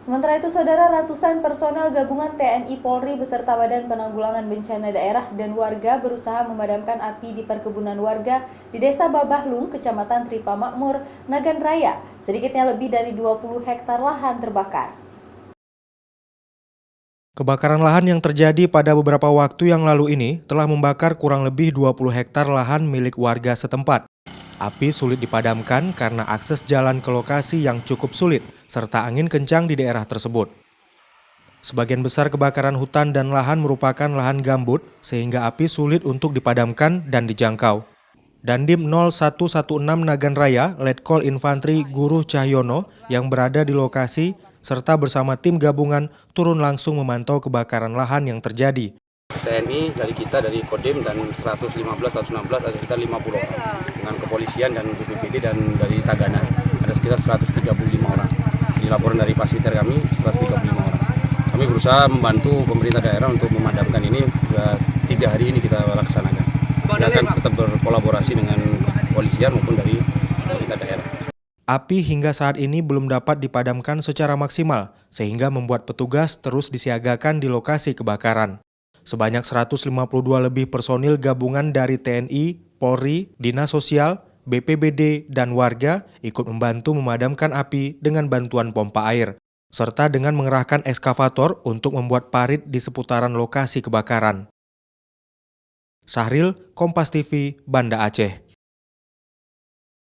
Sementara itu, saudara, ratusan personel gabungan TNI Polri beserta Badan Penanggulangan Bencana Daerah dan warga berusaha memadamkan api di perkebunan warga di Desa Babahlung, Kecamatan Tripa Makmur, Nagan Raya. Sedikitnya lebih dari 20 hektar lahan terbakar. Kebakaran lahan yang terjadi pada beberapa waktu yang lalu ini telah membakar kurang lebih 20 hektar lahan milik warga setempat. Api sulit dipadamkan karena akses jalan ke lokasi yang cukup sulit, serta angin kencang di daerah tersebut. Sebagian besar kebakaran hutan dan lahan merupakan lahan gambut, sehingga api sulit untuk dipadamkan dan dijangkau. Dandim 0116 Nagan Raya, Letkol Infantri Guru Cahyono yang berada di lokasi, serta bersama tim gabungan turun langsung memantau kebakaran lahan yang terjadi. TNI dari kita, dari Kodim dan 115, 116 ada sekitar 50 orang. Dengan kepolisian dan BPBD dan dari Tagana ada sekitar 135 orang. Di laporan dari Pasiter kami 135 orang. Kami berusaha membantu pemerintah daerah untuk memadamkan ini. 3 hari ini kita laksanakan. Kita akan tetap berkolaborasi dengan kepolisian maupun dari pemerintah daerah. Api hingga saat ini belum dapat dipadamkan secara maksimal, sehingga membuat petugas terus disiagakan di lokasi kebakaran. Sebanyak 152 lebih personil gabungan dari TNI, Polri, Dinas Sosial, BPBD, dan warga ikut membantu memadamkan api dengan bantuan pompa air, serta dengan mengerahkan ekskavator untuk membuat parit di seputaran lokasi kebakaran. Sahril, Kompas TV, Banda Aceh.